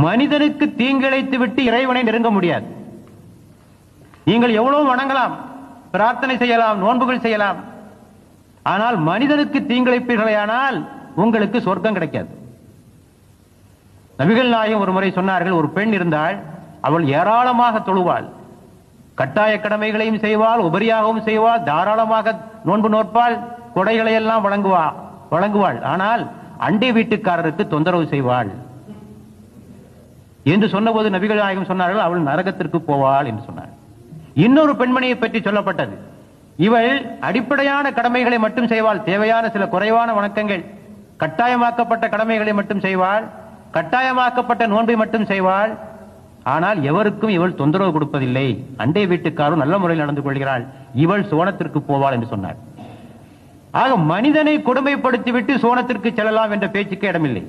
மனிதனுக்கு தீங்கிழைத்து விட்டு இறைவனை நெருங்க முடியாது. நீங்கள் எவ்வளவு வணங்கலாம், பிரார்த்தனை செய்யலாம், நோன்புகள் செய்யலாம். ஆனால் மனிதனுக்கு தீங்கிழைப்பீர்களானால் உங்களுக்கு சொர்க்கம் கிடைக்காது. நபிகள் நாயகம் ஒரு முறை சொன்னார்கள், ஒரு பெண் இருந்தால் அவள் ஏராளமாக தொழுவாள், கட்டாய கடமைகளையும் செய்வாள், உபரியாகவும் செய்வாள், தாராளமாக நோன்பு நோற்பாள், கொடைகளை எல்லாம் வழங்குவாள். ஆனால் அண்டை வீட்டுக்காரருக்கு தொந்தரவு செய்வாள் என்று சொன்னபோது நபிகள் நாயகம் சொன்னார்கள், அவள் நரகத்திற்கு போவாள் என்று சொன்னார். இன்னொரு பெண்மணியை பற்றி சொல்லப்பட்டது, இவள் அடிப்படையான கடமைகளை மட்டும் செய்வாள், தேவையான சில குறைவான வணக்கங்கள், கட்டாயமாக்கப்பட்ட கடமைகளை மட்டும் செய்வாள், கட்டாயமாக்கப்பட்ட நோன்பை மட்டும் செய்வாள். ஆனால் எவருக்கும் இவள் தொந்தரவு கொடுப்பதில்லை, அண்டை வீட்டுக்காரும் நல்ல முறையில் நடந்து கொள்கிறாள், இவள் சோனத்திற்கு போவாள் என்று சொன்னார். ஆக மனிதனை கொடுமைப்படுத்திவிட்டு சோனத்திற்கு செல்லலாம் என்ற பேச்சுக்கு இடமில்லை.